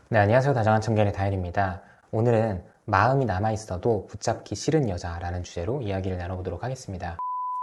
네, 안녕하세요. 다정한 청년의 다현입니다. 오늘은 마음이 남아있어도 붙잡기 싫은 여자라는 주제로 이야기를 나눠보도록 하겠습니다.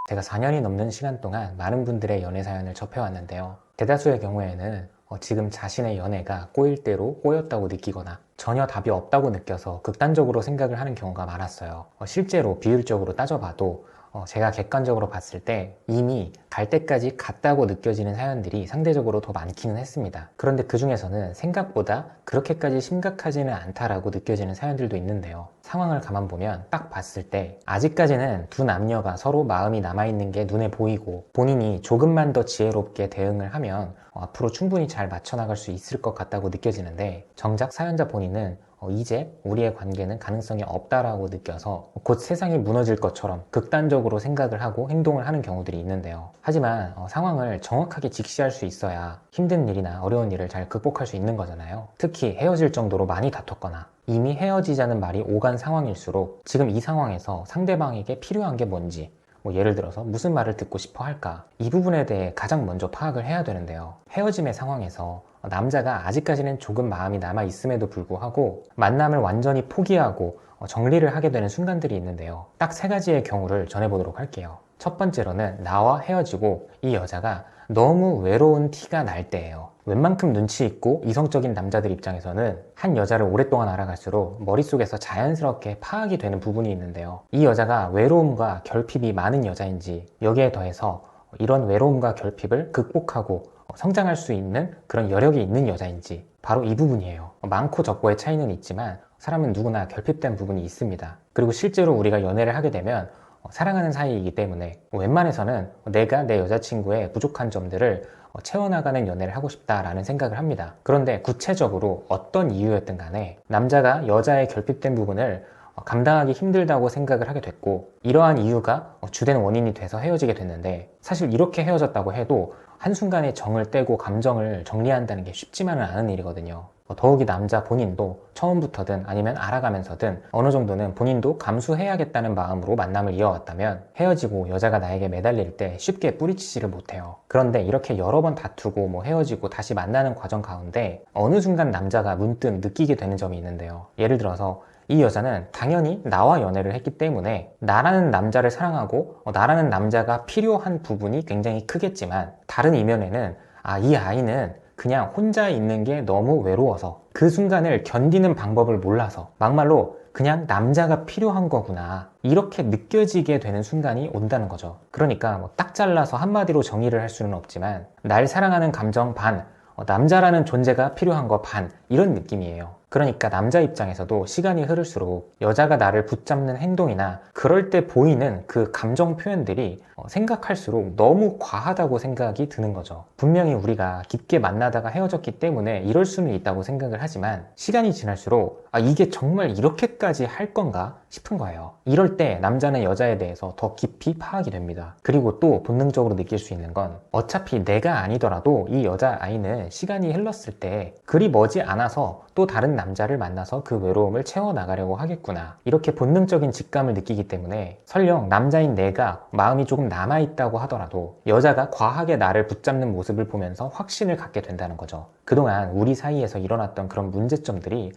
제가 4년이 넘는 시간 동안 많은 분들의 연애 사연을 접해왔는데요. 대다수의 경우에는 지금 자신의 연애가 꼬일 대로 꼬였다고 느끼거나 전혀 답이 없다고 느껴서 극단적으로 생각을 하는 경우가 많았어요. 실제로 비율적으로 따져봐도 제가 객관적으로 봤을 때 이미 갈 때까지 갔다고 느껴지는 사연들이 상대적으로 더 많기는 했습니다. 그런데 그 중에서는 생각보다 그렇게까지 심각하지는 않다라고 느껴지는 사연들도 있는데요. 상황을 가만 보면 딱 봤을 때 아직까지는 두 남녀가 서로 마음이 남아있는 게 눈에 보이고 본인이 조금만 더 지혜롭게 대응을 하면 앞으로 충분히 잘 맞춰나갈 수 있을 것 같다고 느껴지는데, 정작 사연자 본인은 이제 우리의 관계는 가능성이 없다라고 느껴서 곧 세상이 무너질 것처럼 극단적으로 생각을 하고 행동을 하는 경우들이 있는데요. 하지만 상황을 정확하게 직시할 수 있어야 힘든 일이나 어려운 일을 잘 극복할 수 있는 거잖아요. 특히 헤어질 정도로 많이 다퉜거나 이미 헤어지자는 말이 오간 상황일수록 지금 이 상황에서 상대방에게 필요한 게 뭔지, 예를 들어서 무슨 말을 듣고 싶어 할까, 이 부분에 대해 가장 먼저 파악을 해야 되는데요. 헤어짐의 상황에서 남자가 아직까지는 조금 마음이 남아 있음에도 불구하고 만남을 완전히 포기하고 정리를 하게 되는 순간들이 있는데요. 딱 세 가지의 경우를 전해보도록 할게요. 첫 번째로는 나와 헤어지고 이 여자가 너무 외로운 티가 날 때예요. 웬만큼 눈치 있고 이성적인 남자들 입장에서는 한 여자를 오랫동안 알아갈수록 머릿속에서 자연스럽게 파악이 되는 부분이 있는데요. 이 여자가 외로움과 결핍이 많은 여자인지, 여기에 더해서 이런 외로움과 결핍을 극복하고 성장할 수 있는 그런 여력이 있는 여자인지, 바로 이 부분이에요. 많고 적고의 차이는 있지만 사람은 누구나 결핍된 부분이 있습니다. 그리고 실제로 우리가 연애를 하게 되면 사랑하는 사이이기 때문에 웬만해서는 내가 내 여자친구의 부족한 점들을 채워나가는 연애를 하고 싶다라는 생각을 합니다. 그런데 구체적으로 어떤 이유였든 간에 남자가 여자의 결핍된 부분을 감당하기 힘들다고 생각을 하게 됐고, 이러한 이유가 주된 원인이 돼서 헤어지게 됐는데, 사실 이렇게 헤어졌다고 해도 한순간에 정을 떼고 감정을 정리한다는 게 쉽지만은 않은 일이거든요. 더욱이 남자 본인도 처음부터든 아니면 알아가면서든 어느 정도는 본인도 감수해야겠다는 마음으로 만남을 이어왔다면 헤어지고 여자가 나에게 매달릴 때 쉽게 뿌리치지를 못해요. 그런데 이렇게 여러 번 다투고 헤어지고 다시 만나는 과정 가운데 어느 순간 남자가 문득 느끼게 되는 점이 있는데요. 예를 들어서 이 여자는 당연히 나와 연애를 했기 때문에 나라는 남자를 사랑하고 나라는 남자가 필요한 부분이 굉장히 크겠지만, 다른 이면에는 이 아이는 그냥 혼자 있는 게 너무 외로워서 그 순간을 견디는 방법을 몰라서 막말로 그냥 남자가 필요한 거구나, 이렇게 느껴지게 되는 순간이 온다는 거죠. 그러니까 딱 잘라서 한마디로 정의를 할 수는 없지만 날 사랑하는 감정 반, 남자라는 존재가 필요한 거 반, 이런 느낌이에요. 그러니까 남자 입장에서도 시간이 흐를수록 여자가 나를 붙잡는 행동이나 그럴 때 보이는 그 감정 표현들이 생각할수록 너무 과하다고 생각이 드는 거죠. 분명히 우리가 깊게 만나다가 헤어졌기 때문에 이럴 수는 있다고 생각을 하지만, 시간이 지날수록 이게 정말 이렇게까지 할 건가 싶은 거예요. 이럴 때 남자는 여자에 대해서 더 깊이 파악이 됩니다. 그리고 또 본능적으로 느낄 수 있는 건, 어차피 내가 아니더라도 이 여자아이는 시간이 흘렀을 때 그리 머지 않아서 또 다른 남자를 만나서 그 외로움을 채워나가려고 하겠구나, 이렇게 본능적인 직감을 느끼기 때문에 설령 남자인 내가 마음이 조금 남아있다고 하더라도 여자가 과하게 나를 붙잡는 모습을 보면서 확신을 갖게 된다는 거죠. 그동안 우리 사이에서 일어났던 그런 문제점들이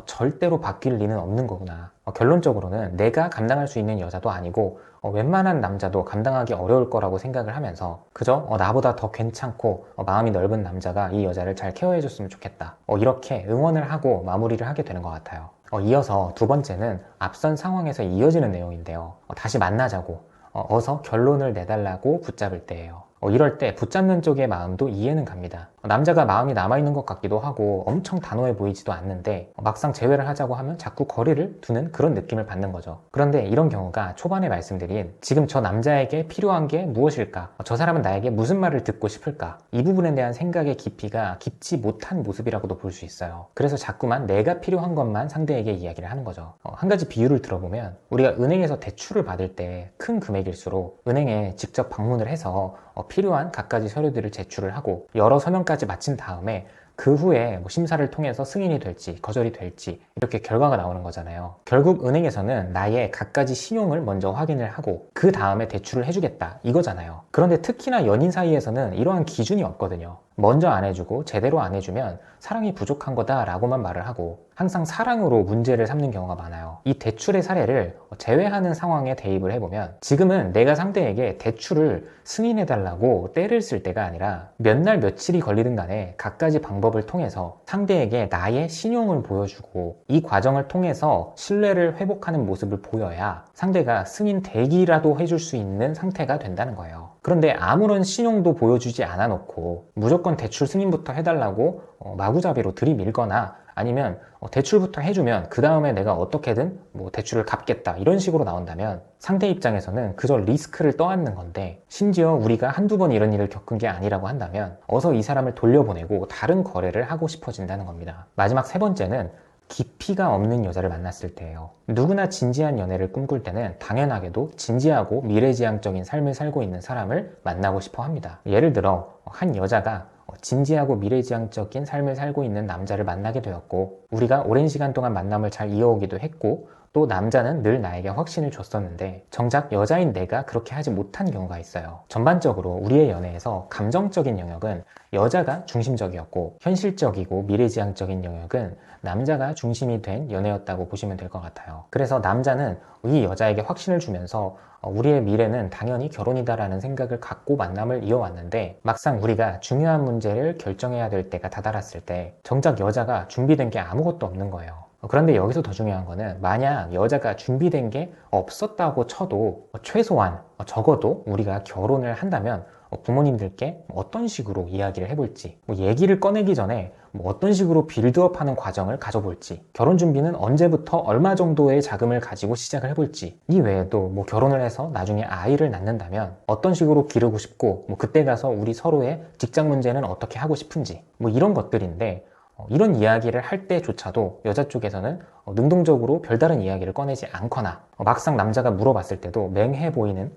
절대로 바뀔 리는 없는 거구나. 결론적으로는 내가 감당할 수 있는 여자도 아니고 웬만한 남자도 감당하기 어려울 거라고 생각을 하면서 그저 나보다 더 괜찮고 마음이 넓은 남자가 이 여자를 잘 케어해줬으면 좋겠다, 이렇게 응원을 하고 마무리를 하게 되는 것 같아요. 이어서 두 번째는 앞선 상황에서 이어지는 내용인데요. 다시 만나자고 어서 결론을 내달라고 붙잡을 때예요. 이럴 때 붙잡는 쪽의 마음도 이해는 갑니다. 남자가 마음이 남아있는 것 같기도 하고 엄청 단호해 보이지도 않는데 막상 재회를 하자고 하면 자꾸 거리를 두는 그런 느낌을 받는 거죠. 그런데 이런 경우가 초반에 말씀드린 지금 저 남자에게 필요한 게 무엇일까, 저 사람은 나에게 무슨 말을 듣고 싶을까, 이 부분에 대한 생각의 깊이가 깊지 못한 모습이라고도 볼 수 있어요. 그래서 자꾸만 내가 필요한 것만 상대에게 이야기를 하는 거죠. 한 가지 비유를 들어보면, 우리가 은행에서 대출을 받을 때 큰 금액일수록 은행에 직접 방문을 해서 필요한 갖가지 서류들을 제출을 하고 여러 서명까지 마친 다음에 그 후에 심사를 통해서 승인이 될지 거절이 될지 이렇게 결과가 나오는 거잖아요. 결국 은행에서는 나의 갖가지 신용을 먼저 확인을 하고 그 다음에 대출을 해주겠다, 이거잖아요. 그런데 특히나 연인 사이에서는 이러한 기준이 없거든요. 먼저 안 해주고 제대로 안 해주면 사랑이 부족한 거다라고만 말을 하고 항상 사랑으로 문제를 삼는 경우가 많아요. 이 대출의 사례를 제외하는 상황에 대입을 해보면 지금은 내가 상대에게 대출을 승인해달라고 떼를 쓸 때가 아니라 몇 날 며칠이 걸리든 간에 갖가지 방법을 통해서 상대에게 나의 신용을 보여주고 이 과정을 통해서 신뢰를 회복하는 모습을 보여야 상대가 승인 대기라도 해줄 수 있는 상태가 된다는 거예요. 그런데 아무런 신용도 보여주지 않아 놓고 무조건 대출 승인부터 해달라고 마구잡이로 들이밀거나 아니면 대출부터 해주면 그 다음에 내가 어떻게든 뭐 대출을 갚겠다 이런 식으로 나온다면 상대 입장에서는 그저 리스크를 떠안는 건데 심지어 우리가 한두 번 이런 일을 겪은 게 아니라고 한다면 어서 이 사람을 돌려보내고 다른 거래를 하고 싶어진다는 겁니다. 마지막 세 번째는 깊이가 없는 여자를 만났을 때예요. 누구나 진지한 연애를 꿈꿀 때는 당연하게도 진지하고 미래지향적인 삶을 살고 있는 사람을 만나고 싶어 합니다. 예를 들어 한 여자가 진지하고 미래지향적인 삶을 살고 있는 남자를 만나게 되었고 우리가 오랜 시간 동안 만남을 잘 이어오기도 했고 또 남자는 늘 나에게 확신을 줬었는데 정작 여자인 내가 그렇게 하지 못한 경우가 있어요. 전반적으로 우리의 연애에서 감정적인 영역은 여자가 중심적이었고 현실적이고 미래지향적인 영역은 남자가 중심이 된 연애였다고 보시면 될 것 같아요. 그래서 남자는 이 여자에게 확신을 주면서 우리의 미래는 당연히 결혼이다라는 생각을 갖고 만남을 이어왔는데 막상 우리가 중요한 문제를 결정해야 될 때가 다다랐을 때 정작 여자가 준비된 게 아무것도 없는 거예요. 그런데 여기서 더 중요한 거는 만약 여자가 준비된 게 없었다고 쳐도 최소한 적어도 우리가 결혼을 한다면 부모님들께 어떤 식으로 이야기를 해볼지 얘기를 꺼내기 전에 어떤 식으로 빌드업하는 과정을 가져볼지 결혼 준비는 언제부터 얼마 정도의 자금을 가지고 시작을 해볼지 이 외에도 결혼을 해서 나중에 아이를 낳는다면 어떤 식으로 기르고 싶고 그때 가서 우리 서로의 직장 문제는 어떻게 하고 싶은지 이런 것들인데 이런 이야기를 할 때조차도 여자 쪽에서는 능동적으로 별다른 이야기를 꺼내지 않거나 막상 남자가 물어봤을 때도 맹해 보이는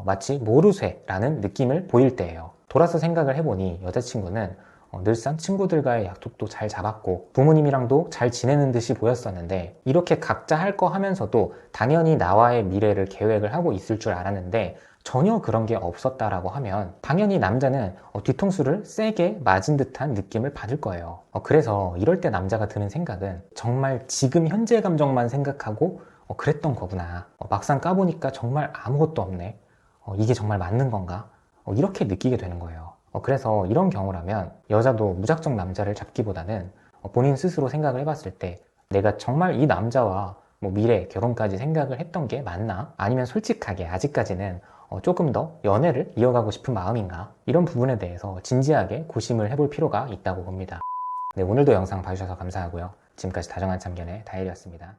마치 모르쇠라는 느낌을 보일 때예요. 돌아서 생각을 해보니 여자친구는 늘상 친구들과의 약속도 잘 잡았고 부모님이랑도 잘 지내는 듯이 보였었는데 이렇게 각자 할 거 하면서도 당연히 나와의 미래를 계획을 하고 있을 줄 알았는데 전혀 그런 게 없었다라고 하면 당연히 남자는 뒤통수를 세게 맞은 듯한 느낌을 받을 거예요. 그래서 이럴 때 남자가 드는 생각은 정말 지금 현재 감정만 생각하고 그랬던 거구나. 막상 까보니까 정말 아무것도 없네. 이게 정말 맞는 건가? 이렇게 느끼게 되는 거예요. 그래서 이런 경우라면 여자도 무작정 남자를 잡기보다는 본인 스스로 생각을 해봤을 때 내가 정말 이 남자와 미래, 결혼까지 생각을 했던 게 맞나? 아니면 솔직하게 아직까지는 조금 더 연애를 이어가고 싶은 마음인가? 이런 부분에 대해서 진지하게 고심을 해볼 필요가 있다고 봅니다. 네, 오늘도 영상 봐주셔서 감사하고요. 지금까지 다정한 참견의 다일이었습니다.